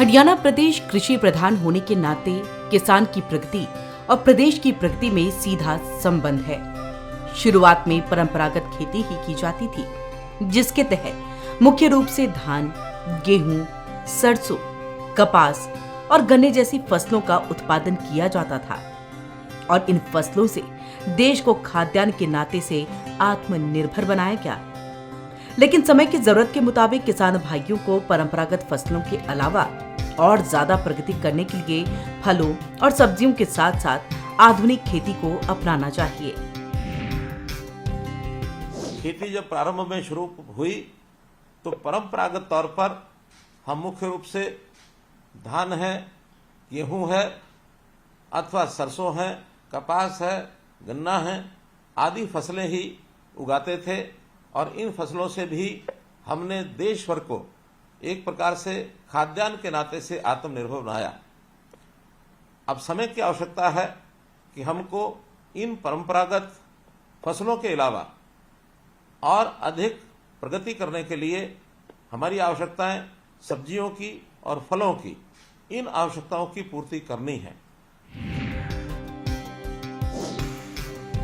हरियाणा प्रदेश कृषि प्रधान होने के नाते किसान की प्रगति और प्रदेश की प्रगति में सीधा संबंध है। शुरुआत में परंपरागत खेती ही की जाती थी, जिसके तहत मुख्य रूप से धान, गेहूं, सरसों, कपास और गन्ने जैसी फसलों का उत्पादन किया जाता था और इन फसलों से देश को खाद्यान्न के नाते से आत्मनिर्भर बनाया गया। लेकिन समय की जरूरत के मुताबिक किसान भाइयों को परंपरागत फसलों के अलावा और ज्यादा प्रगति करने के लिए फलों और सब्जियों के साथ साथ आधुनिक खेती को अपनाना चाहिए। खेती जब प्रारंभ में शुरू हुई तो परंपरागत तौर पर हम मुख्य रूप से धान है, गेहूं है अथवा सरसों है, कपास है, गन्ना है आदि फसलें ही उगाते थे और इन फसलों से भी हमने देश भर को एक प्रकार से खाद्यान्न के नाते से आत्मनिर्भर बनाया। अब समय की आवश्यकता है कि हमको इन परंपरागत फसलों के अलावा और अधिक प्रगति करने के लिए हमारी आवश्यकताएं सब्जियों की और फलों की, इन आवश्यकताओं की पूर्ति करनी है।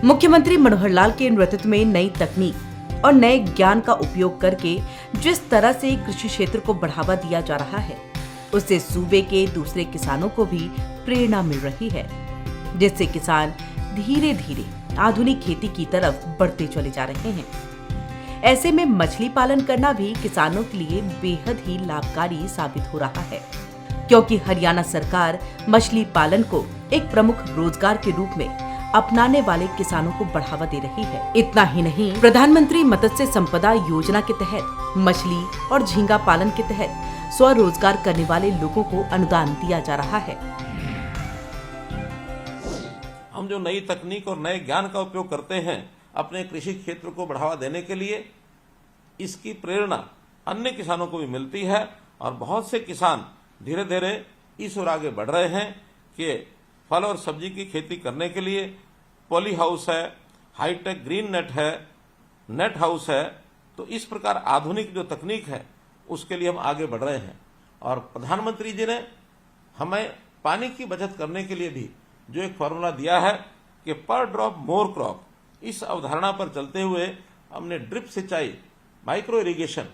मुख्यमंत्री मनोहर लाल के नेतृत्व में नई तकनीक और नए ज्ञान का उपयोग करके जिस तरह से कृषि क्षेत्र को बढ़ावा दिया जा रहा है, उससे सूबे के दूसरे किसानों को भी प्रेरणा मिल रही है, जिससे किसान धीरे धीरे आधुनिक खेती की तरफ बढ़ते चले जा रहे हैं। ऐसे में मछली पालन करना भी किसानों के लिए बेहद ही लाभकारी साबित हो रहा है, क्योंकि हरियाणा सरकार मछली पालन को एक प्रमुख रोजगार के रूप में अपनाने वाले किसानों को बढ़ावा दे रही है। इतना ही नहीं, प्रधानमंत्री मत्स्य संपदा योजना के तहत मछली और झींगा पालन के तहत स्वरोजगार करने वाले लोगों को अनुदान दिया जा रहा है। हम जो नई तकनीक और नए ज्ञान का उपयोग करते हैं अपने कृषि क्षेत्र को बढ़ावा देने के लिए, इसकी प्रेरणा अन्य किसानों को भी मिलती है और बहुत से किसान धीरे धीरे इस ओर आगे बढ़ रहे हैं कि फल और सब्जी की खेती करने के लिए पॉली हाउस है, हाईटेक ग्रीन नेट है, नेट हाउस है। तो इस प्रकार आधुनिक जो तकनीक है उसके लिए हम आगे बढ़ रहे हैं और प्रधानमंत्री जी ने हमें पानी की बचत करने के लिए भी जो एक फॉर्मूला दिया है कि पर ड्रॉप मोर क्रॉप, इस अवधारणा पर चलते हुए हमने ड्रिप सिंचाई, माइक्रो इरिगेशन,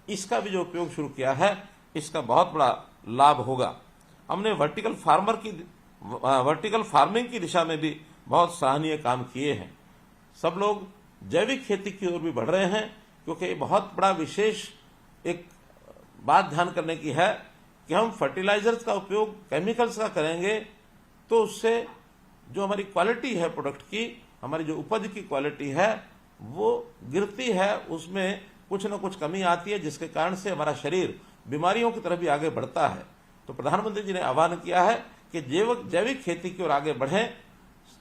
इसका भी जो उपयोग शुरू किया है, इसका बहुत बड़ा लाभ होगा। हमने वर्टिकल फार्मिंग की दिशा में भी बहुत सराहनीय काम किए हैं। सब लोग जैविक खेती की ओर भी बढ़ रहे हैं, क्योंकि ये बहुत बड़ा विशेष एक बात ध्यान करने की है कि हम फर्टिलाइजर्स का उपयोग केमिकल्स का करेंगे तो उससे जो हमारी क्वालिटी है प्रोडक्ट की, हमारी जो उपज की क्वालिटी है वो गिरती है, उसमें कुछ न कुछ कमी आती है, जिसके कारण से हमारा शरीर बीमारियों की तरफ भी आगे बढ़ता है। तो प्रधानमंत्री जी ने आह्वान किया है कि जैविक खेती की ओर आगे बढ़ें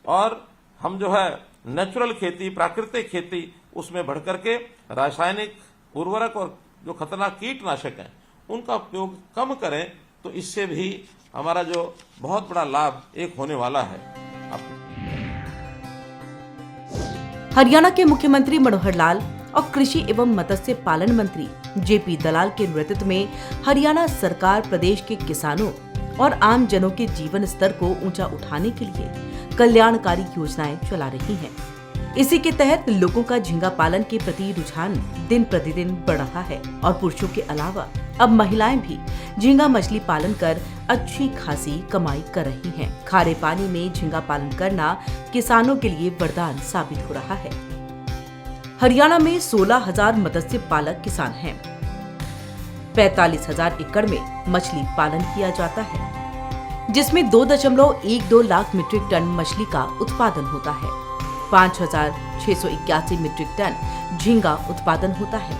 और हम जो है नेचुरल खेती, प्राकृतिक खेती, उसमें बढ़ करके रासायनिक उर्वरक और जो खतरनाक कीटनाशक हैं उनका उपयोग कम करें। तो इससे भी हमारा जो बहुत बड़ा लाभ एक होने वाला है। हरियाणा के मुख्यमंत्री मनोहर लाल और कृषि एवं मत्स्य पालन मंत्री जेपी दलाल के नेतृत्व में हरियाणा सरकार प्रदेश के किसानों और आम जनों के जीवन स्तर को ऊंचा उठाने के लिए कल्याणकारी योजनाएं चला रही है। इसी के तहत लोगों का झींगा पालन के प्रति रुझान दिन प्रतिदिन बढ़ रहा है और पुरुषों के अलावा अब महिलाएं भी झींगा मछली पालन कर अच्छी खासी कमाई कर रही हैं। खारे पानी में झींगा पालन करना किसानों के लिए वरदान साबित हो रहा है। हरियाणा में 16,000 मत्स्य पालक किसान हैं। 45,000 एकड़ में मछली पालन किया जाता है, जिसमें 2.12 लाख मीट्रिक टन मछली का उत्पादन होता है। 5,681 मीट्रिक टन झींगा उत्पादन होता है।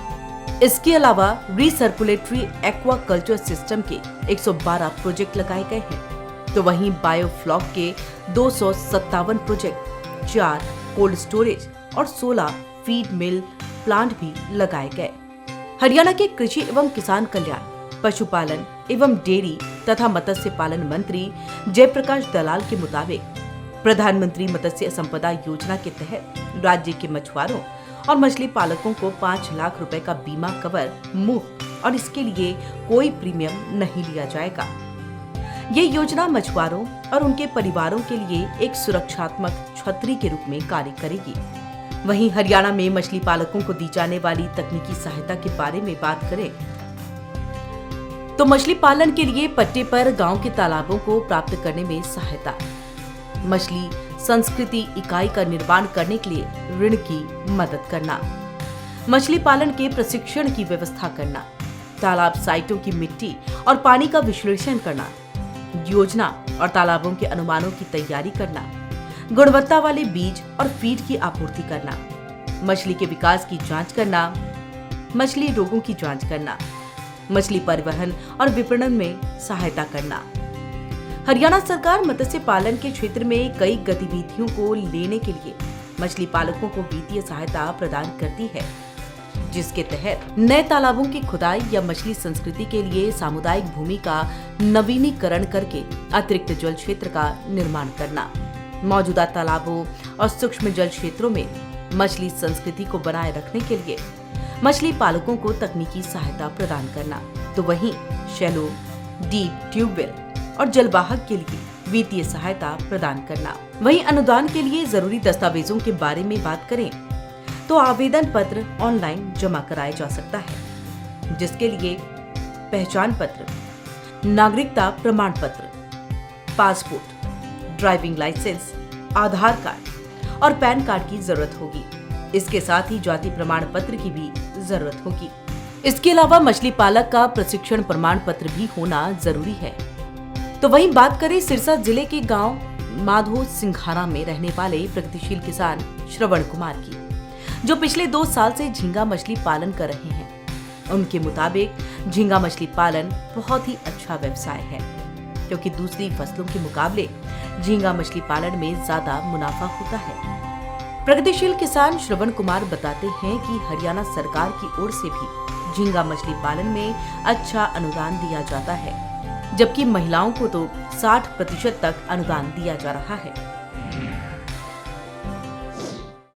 इसके अलावा रिसर्कुलेटरी एक्वा कल्चर सिस्टम के 112 प्रोजेक्ट लगाए गए हैं, तो वहीं बायोफ्लॉक के 257 प्रोजेक्ट, 4 कोल्ड स्टोरेज और 16 फीड मिल प्लांट भी लगाए गए। हरियाणा के कृषि एवं किसान कल्याण, पशुपालन एवं डेयरी तथा मत्स्य पालन मंत्री जयप्रकाश दलाल के मुताबिक प्रधानमंत्री मत्स्य संपदा योजना के तहत राज्य के मछुआरों और मछली पालकों को 5 लाख रुपए का बीमा कवर मुफ्त और इसके लिए कोई प्रीमियम नहीं लिया जाएगा। ये योजना मछुआरों और उनके परिवारों के लिए एक सुरक्षात्मक छतरी के रूप में कार्य करेगी। वहीं हरियाणा में मछली पालकों को दी जाने वाली तकनीकी सहायता के बारे में बात करें तो मछली पालन के लिए पट्टे पर गांव के तालाबों को प्राप्त करने में सहायता, मछली संस्कृति इकाई का निर्माण करने के लिए ऋण की मदद करना, मछली पालन के प्रशिक्षण की व्यवस्था करना, तालाब साइटों की मिट्टी और पानी का विश्लेषण करना, योजना और तालाबों के अनुमानों की तैयारी करना, गुणवत्ता वाले बीज और फीड की आपूर्ति करना, मछली के विकास की जांच करना, मछली रोगों की जांच करना, मछली परिवहन और विपणन में सहायता करना। हरियाणा सरकार मत्स्य पालन के क्षेत्र में कई गतिविधियों को लेने के लिए मछली पालकों को वित्तीय सहायता प्रदान करती है, जिसके तहत नए तालाबों की खुदाई या मछली संस्कृति के लिए सामुदायिक भूमि का नवीनीकरण करके अतिरिक्त जल क्षेत्र का निर्माण करना, मौजूदा तालाबों और सूक्ष्म जल क्षेत्रों में मछली संस्कृति को बनाए रखने के लिए मछली पालकों को तकनीकी सहायता प्रदान करना, तो वहीं शैलो, डीप, ट्यूबवेल और जलवाहक के लिए वित्तीय सहायता प्रदान करना। वहीं अनुदान के लिए जरूरी दस्तावेजों के बारे में बात करें तो आवेदन पत्र ऑनलाइन जमा कराया जा सकता है, जिसके लिए पहचान पत्र, नागरिकता प्रमाण पत्र, पासपोर्ट, ड्राइविंग लाइसेंस, आधार कार्ड और पैन कार्ड की जरूरत होगी। इसके साथ ही जाति प्रमाण पत्र की भी जरूरत होगी। इसके अलावा मछली पालक का प्रशिक्षण प्रमाण पत्र भी होना जरूरी है। तो वहीं बात करें सिरसा जिले के गांव माधो सिंघारा में रहने वाले प्रगतिशील किसान श्रवण कुमार की, जो पिछले 2 साल से झींगा मछली पालन कर रहे हैं। उनके मुताबिक झींगा मछली पालन बहुत ही अच्छा व्यवसाय है, क्योंकि दूसरी फसलों के मुकाबले झींगा मछली पालन में ज्यादा मुनाफा होता है। प्रगतिशील किसान श्रवण कुमार बताते हैं कि हरियाणा सरकार की ओर से भी झींगा मछली पालन में अच्छा अनुदान दिया जाता है, जबकि महिलाओं को तो 60% तक अनुदान दिया जा रहा है।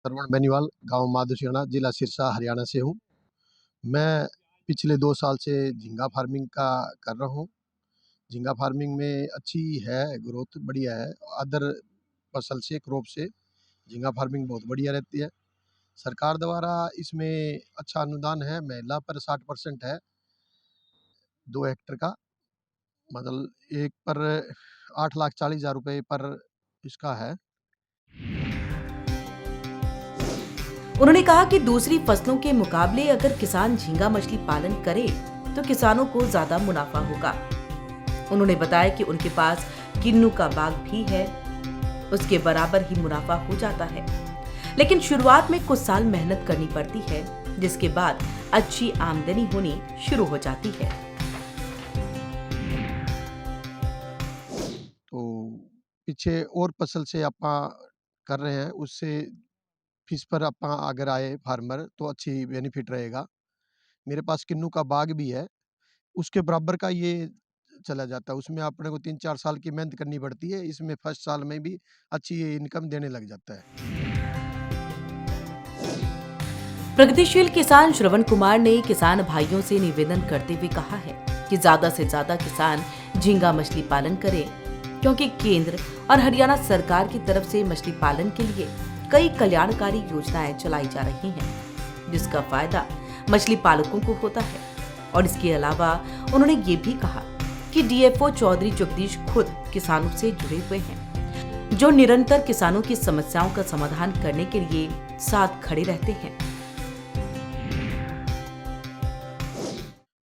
सरवण बेनीवाल, गांव माधोसियाना, जिला सिरसा, हरियाणा से हूं। मैं पिछले 2 साल से झींगा फार्मिंग का कर रहा हूं। झींगा फार्मिंग में अच्छी है, ग्रोथ बढ़िया है। अदर फसल से, क्रॉप से झींगा फार्मिंग बहुत बढ़िया रहती है। सरकार द्वारा इसमें अच्छा अनुदान है। महिला पर 60% है, 2 हेक्टर का, मतलब एक पर 8,40,000 रुपये पर इसका है। उन्होंने कहा कि दूसरी फसलों के मुकाबले अगर किसान झींगा मछली पालन करे तो किसानों को ज्यादा मुनाफा होगा। उन्होंने बताया कि उनके पास किन्नू का बाग भी है, उसके बराबर ही मुनाफा हो जाता है, लेकिन शुरुआत में कुछ साल मेहनत करनी पड़ती है, जिसके बाद अच्छी आमदनी होनी शुरू हो जाती है। तो पीछे और फसल से आपा कर रहे हैं, उससे फिश पर आपा अगर आए फार्मर तो अच्छी बेनिफिट रहेगा। मेरे पास किन्नू का बाग भी है, उसके बराबर का ये चला जाता है। उसमें अपने को 3-4 साल की मेहनत करनी पड़ती है, इसमें फर्स्ट साल में भी अच्छी इनकम देने लग जाता है। प्रगतिशील किसान श्रवण कुमार ने किसान भाइयों से निवेदन करते हुए कहा है कि ज्यादा से ज्यादा किसान झींगा मछली पालन करें, क्योंकि केंद्र और हरियाणा सरकार की तरफ से मछली पालन के लिए कई कल्याणकारी योजनाएं चलाई जा रही हैं, जिसका फायदा मछली पालकों को होता है। और इसके अलावा उन्होंने ये भी कहा कि डीएफओ चौधरी जगदीश खुद किसानों से जुड़े हुए हैं, जो निरंतर किसानों की समस्याओं का समाधान करने के लिए साथ खड़े रहते हैं।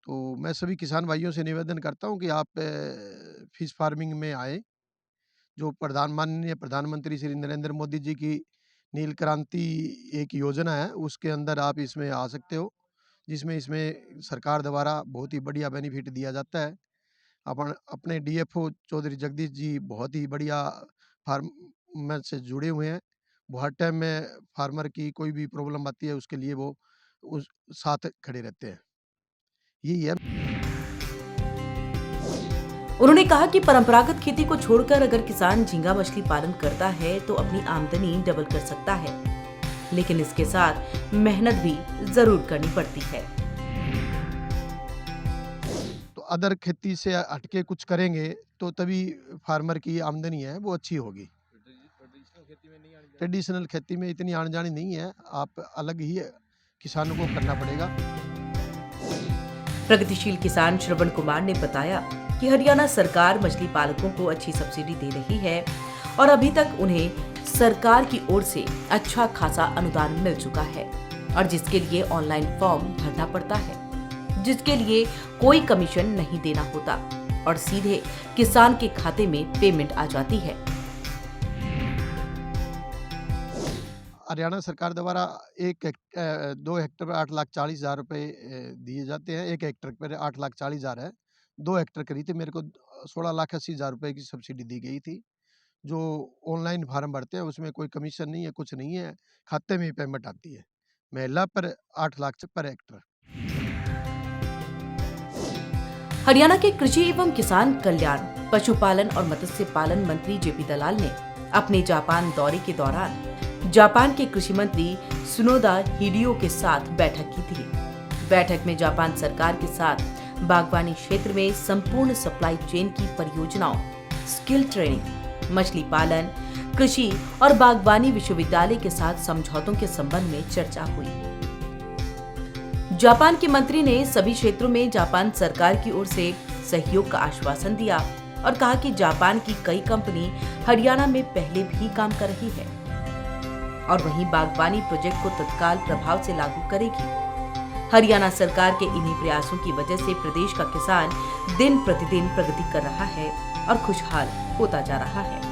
तो मैं सभी किसान भाइयों से निवेदन करता हूं कि आप फिश फार्मिंग में आए। जो माननीय प्रधानमंत्री श्री नरेंद्र मोदी जी की नील क्रांति एक योजना है, उसके अंदर आप इसमें आ सकते हो, जिसमें इसमें सरकार द्वारा बहुत ही बढ़िया बेनिफिट दिया जाता है। अपने डीएफओ चौधरी जगदीश जी बहुत ही बढ़िया फार्मर से जुड़े हुए हैं। बहुत टाइम में फार्मर की कोई भी प्रॉब्लम आती है, उसके लिए वो उस साथ खड़े रहते हैं। यही है। उन्होंने कहा कि परंपरागत खेती को छोड़कर अगर किसान झींगा मछली पालन करता है तो अपनी आमदनी डबल कर सकता है। लेकिन इसके साथ मेहनत भी जरूर करनी पड़ती है। तो अदर खेती से हटके कुछ करेंगे तो तभी फार्मर की आमदनी है वो अच्छी होगी। ट्रेडिशनल खेती में इतनी आन जानी नहीं है, आप अलग ही किसानों को करना पड़ेगा। प्रगतिशील किसान श्रवण कुमार ने बताया कि हरियाणा सरकार मछली पालकों को अच्छी सब्सिडी दे रही है और अभी तक उन्हें सरकार की ओर से अच्छा खासा अनुदान मिल चुका है और जिसके लिए ऑनलाइन फॉर्म भरना पड़ता है, जिसके लिए कोई कमीशन नहीं देना होता और सीधे किसान के खाते में पेमेंट आ जाती है। हरियाणा सरकार द्वारा 2 हेक्टर पर 8,40,000 रुपए दिए जाते हैं। 1 हेक्टर पर 8,40,000 है। 2 हेक्टर करी थी, मेरे को 16,80,000 रुपए की सब्सिडी दी गई थी। जो ऑनलाइन फार्म भरते हैं उसमें कोई कमीशन नहीं है, कुछ नहीं है, खाते में ही पेमेंट आती है। महिला पर 8 लाख पर हेक्टर। हरियाणा के कृषि एवं किसान कल्याण, पशुपालन और मत्स्य पालन मंत्री जेपी दलाल ने अपने जापान दौरे के दौरान जापान के कृषि मंत्री सुनोदा हिडियो के साथ बैठक की थी। बैठक में जापान सरकार के साथ बागवानी क्षेत्र में संपूर्ण सप्लाई चेन की परियोजनाओं, स्किल ट्रेनिंग, मछली पालन, कृषि और बागवानी विश्वविद्यालय के साथ समझौतों के संबंध में चर्चा हुई। जापान के मंत्री ने सभी क्षेत्रों में जापान सरकार की ओर से सहयोग का आश्वासन दिया और कहा कि जापान की कई कंपनी हरियाणा में पहले भी काम कर रही है और वहीं बागवानी प्रोजेक्ट को तत्काल प्रभाव से लागू करेगी। हरियाणा सरकार के इन्हीं प्रयासों की वजह से प्रदेश का किसान दिन प्रतिदिन प्रगति कर रहा है और खुशहाल होता जा रहा है।